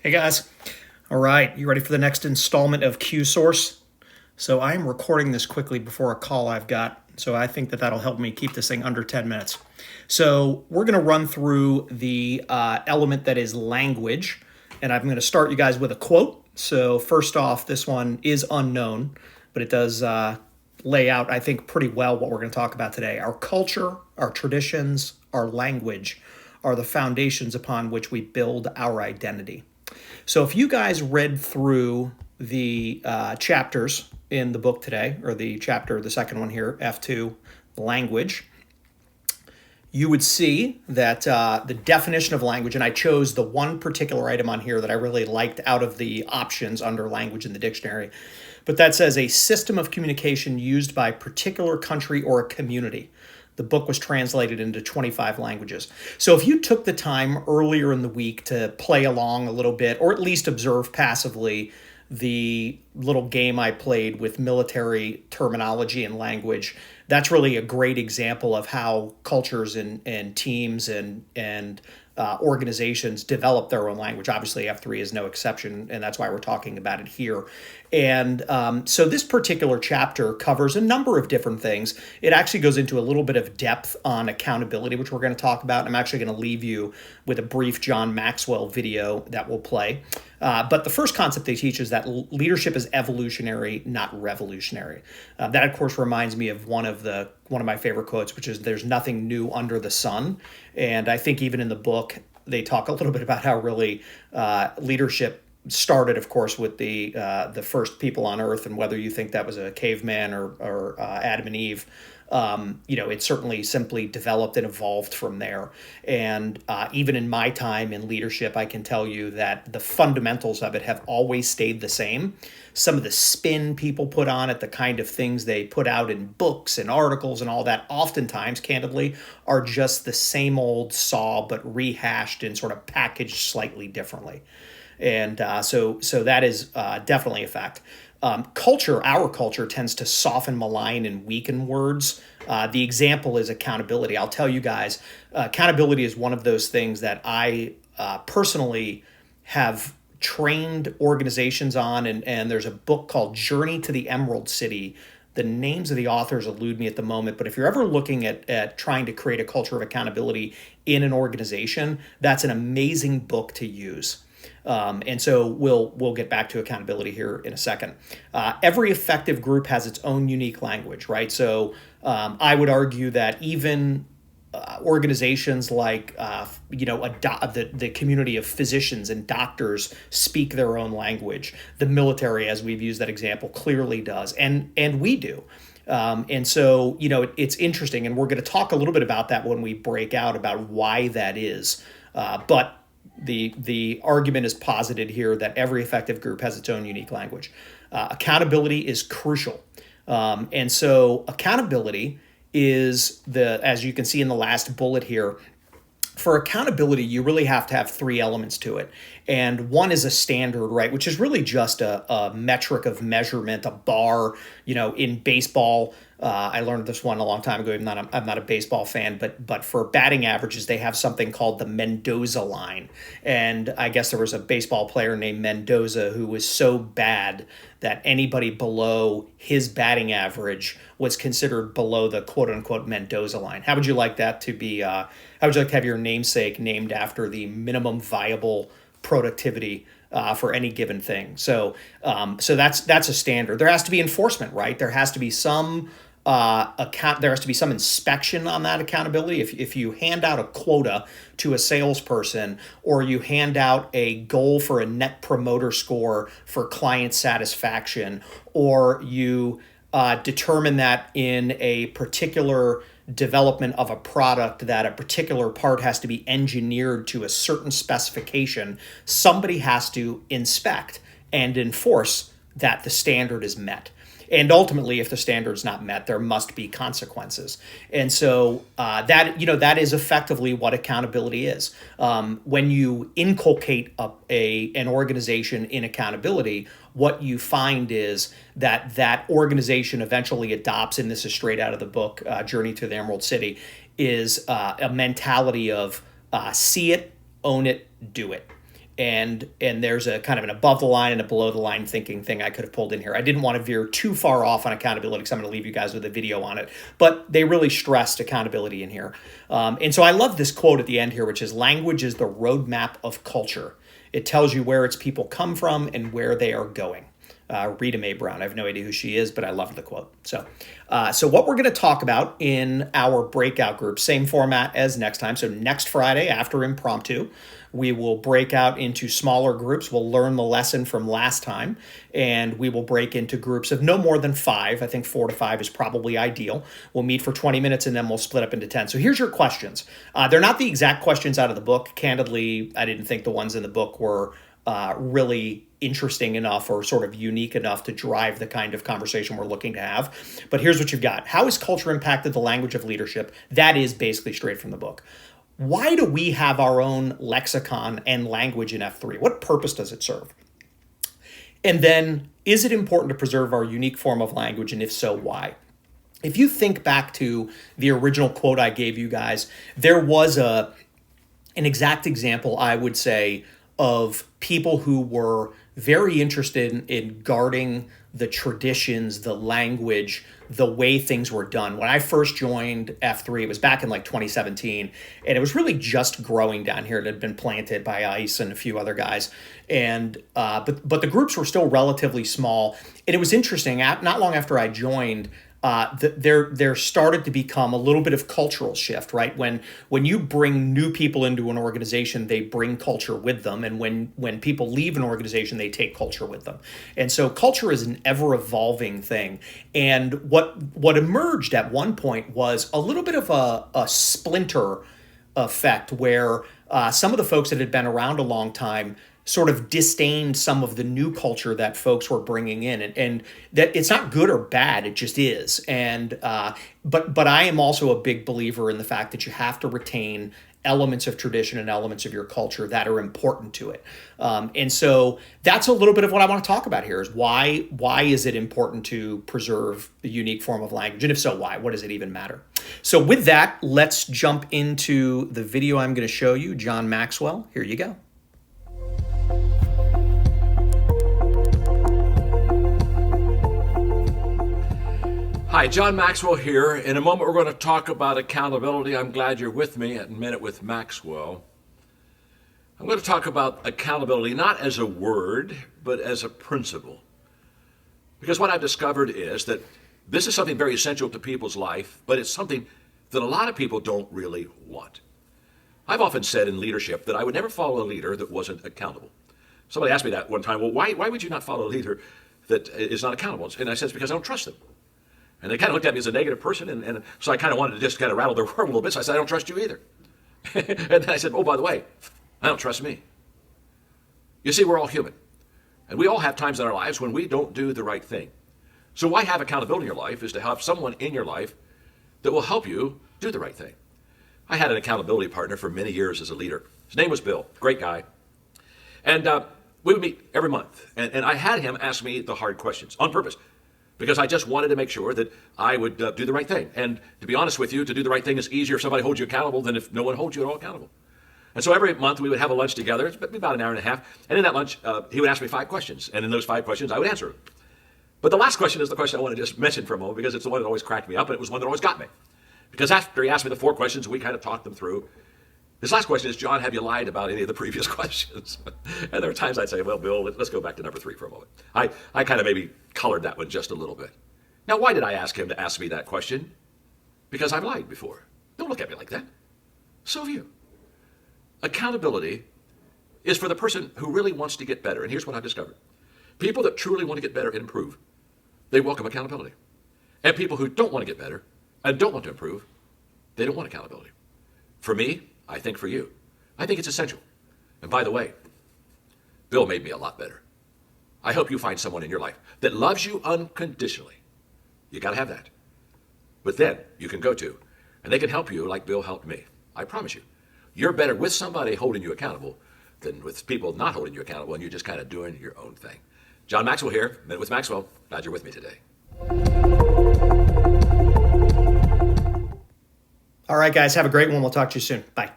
Hey guys. All right, you ready for the next installment of QSource? So I am recording this quickly before a call I've got, so I think that that'll help me keep this thing under 10 minutes. So we're going to run through the element that is language, and I'm going to start you guys with a quote. So first off, this one is unknown, but it does lay out, I think, pretty well what we're going to talk about today. Our culture, our traditions, our language are the foundations upon which we build our identity. So if you guys read through the chapters in the book today, or the second one here, F2, language, you would see that the definition of language, and I chose the one particular item on here that I really liked out of the options under language in the dictionary, but that says a system of communication used by a particular country or a community. The book was translated into 25 languages. So if you took the time earlier in the week to play along a little bit, or at least observe passively the little game I played with military terminology and language, that's really a great example of how cultures and teams and organizations develop their own language. Obviously, F3 is no exception, and that's why we're talking about it here. And so this particular chapter covers a number of different things. It actually goes into a little bit of depth on accountability, which we're going to talk about. I'm actually going to leave you with a brief John Maxwell video that will play. But the first concept they teach is that leadership is evolutionary, not revolutionary. That, of course, reminds me of one of my favorite quotes, which is "There's nothing new under the sun." And I think even in the book, they talk a little bit about how really leadership started, of course, with the first people on Earth, and whether you think that was a caveman or Adam and Eve. It certainly simply developed and evolved from there. And even in my time in leadership, I can tell you that the fundamentals of it have always stayed the same. Some of the spin people put on it, the kind of things they put out in books and articles and all that, oftentimes, candidly, are just the same old saw, but rehashed and sort of packaged slightly differently. And so that is definitely a fact. Our culture tends to soften, malign, and weaken words. The example is accountability. I'll tell you guys, accountability is one of those things that I personally have trained organizations on, and there's a book called Journey to the Emerald City. The names of the authors elude me at the moment, but if you're ever looking at trying to create a culture of accountability in an organization, that's an amazing book to use. And so we'll get back to accountability here in a second. Every effective group has its own unique language, right? So I would argue that even organizations like the community of physicians and doctors speak their own language. The military, as we've used that example, clearly does, and we do. And so, it's interesting, and we're going to talk a little bit about that when we break out about why that is. But the argument is posited here that every effective group has its own unique language. Accountability is crucial. And so accountability is as you can see in the last bullet here, for accountability, you really have to have three elements to it. And one is a standard, right, which is really just a metric of measurement, a bar. In baseball, I learned this one a long time ago. I'm not a baseball fan, but for batting averages, they have something called the Mendoza line. And I guess there was a baseball player named Mendoza who was so bad that anybody below his batting average was considered below the quote unquote Mendoza line. How would you like that to be? How would you like to have your namesake named after the minimum viable productivity for any given thing? So that's a standard. There has to be enforcement, right? There has to be some there has to be some inspection on that accountability. If you hand out a quota to a salesperson, or you hand out a goal for a net promoter score for client satisfaction, or you determine that in a particular development of a product that a particular part has to be engineered to a certain specification, somebody has to inspect and enforce that the standard is met. And ultimately, if the standard is not met, there must be consequences. And so that is effectively what accountability is. When you inculcate an organization in accountability, what you find is that organization eventually adopts, and this is straight out of the book, Journey to the Emerald City, is a mentality of see it, own it, do it. and there's a kind of an above the line and a below the line thinking thing I could have pulled in here. I didn't want to veer too far off on accountability because I'm going to leave you guys with a video on it, but they really stressed accountability in here. And so I love this quote at the end here, which is, language is the roadmap of culture. It tells you where its people come from and where they are going. Rita Mae Brown. I have no idea who she is, but I love the quote. So what we're going to talk about in our breakout group, same format as next time. So next Friday after impromptu, we will break out into smaller groups. We'll learn the lesson from last time, and we will break into groups of no more than 5. I think 4 to 5 is probably ideal. We'll meet for 20 minutes, and then we'll split up into 10. So here's your questions. They're not the exact questions out of the book. Candidly, I didn't think the ones in the book were really interesting enough or sort of unique enough to drive the kind of conversation we're looking to have. But here's what you've got. How has culture impacted the language of leadership? That is basically straight from the book. Why do we have our own lexicon and language in F3? What purpose does it serve? And then, is it important to preserve our unique form of language? And if so, why? If you think back to the original quote I gave you guys, there was an exact example, I would say, of people who were very interested in guarding the traditions, the language, the way things were done. When I first joined F3, it was back in like 2017, and it was really just growing down here. It had been planted by ICE and a few other guys, and but the groups were still relatively small. And it was interesting. Not long after I joined, there started to become a little bit of cultural shift, right? When you bring new people into an organization, they bring culture with them. And when people leave an organization, they take culture with them. And so culture is an ever-evolving thing. And what emerged at one point was a little bit of a splinter effect where some of the folks that had been around a long time sort of disdained some of the new culture that folks were bringing in, and that it's not good or bad, it just is. And but I am also a big believer in the fact that you have to retain elements of tradition and elements of your culture that are important to it. And so that's a little bit of what I want to talk about here is why is it important to preserve the unique form of language? And if so, why? What does it even matter? So with that, let's jump into the video I'm going to show you, John Maxwell. Here you go. Hi, John Maxwell here. In a moment, we're going to talk about accountability. I'm glad you're with me at Minute with Maxwell. I'm going to talk about accountability not as a word, but as a principle. Because what I've discovered is that this is something very essential to people's life, but it's something that a lot of people don't really want. I've often said in leadership that I would never follow a leader that wasn't accountable. Somebody asked me that one time, well, why would you not follow a leader that is not accountable? And I said, it's because I don't trust them. And they kind of looked at me as a negative person, and so I kind of wanted to just kind of rattle their world a little bit. So I said, I don't trust you either. And then I said, oh, by the way, I don't trust me. You see, we're all human. And we all have times in our lives when we don't do the right thing. So why have accountability in your life is to have someone in your life that will help you do the right thing. I had an accountability partner for many years as a leader. His name was Bill, great guy. And we would meet every month. And I had him ask me the hard questions on purpose, because I just wanted to make sure that I would do the right thing. And to be honest with you, to do the right thing is easier if somebody holds you accountable than if no one holds you at all accountable. And so every month we would have a lunch together. It's about an hour and a half. And in that lunch, he would ask me 5 questions. And in those 5 questions, I would answer them. But the last question is the question I want to just mention for a moment, because it's the one that always cracked me up, and it was one that always got me. Because after he asked me the 4 questions, we kind of talked them through. This last question is, John, have you lied about any of the previous questions? And there are times I'd say, well, Bill, let's go back to number 3 for a moment. I kind of maybe colored that one just a little bit. Now, why did I ask him to ask me that question? Because I've lied before. Don't look at me like that. So have you. Accountability is for the person who really wants to get better. And here's what I've discovered. People that truly want to get better and improve, they welcome accountability. And people who don't want to get better and don't want to improve, they don't want accountability. For me, I think for you, I think it's essential. And by the way, Bill made me a lot better. I hope you find someone in your life that loves you unconditionally. You got to have that. But then you can go to, and they can help you like Bill helped me. I promise you, you're better with somebody holding you accountable than with people not holding you accountable and you're just kind of doing your own thing. John Maxwell here, Minute with Maxwell. Glad you're with me today. All right, guys, have a great one. We'll talk to you soon. Bye.